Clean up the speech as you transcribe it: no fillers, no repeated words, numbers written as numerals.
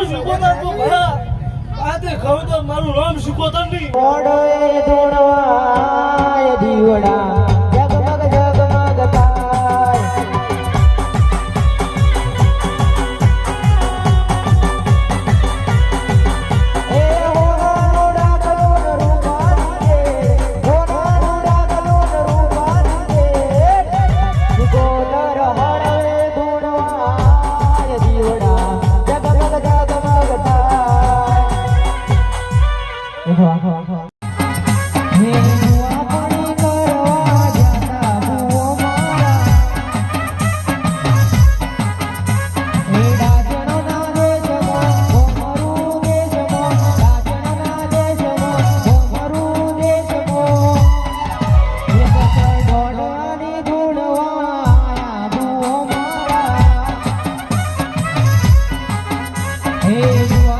શીખોતા તો ઘણા આતે ખબર તો મારું નામ શીખોતા નહીં મોડોએ ધૂણવાય દીવડા જગમગ જગમગ થાય એ હોનાનો ડાકલો રૂપારી દે હોનાનો ડાકલો રૂપારી દે ગોલર હળવે ધૂણવાય દીવડા જગમગ જગમગ થાય Hey,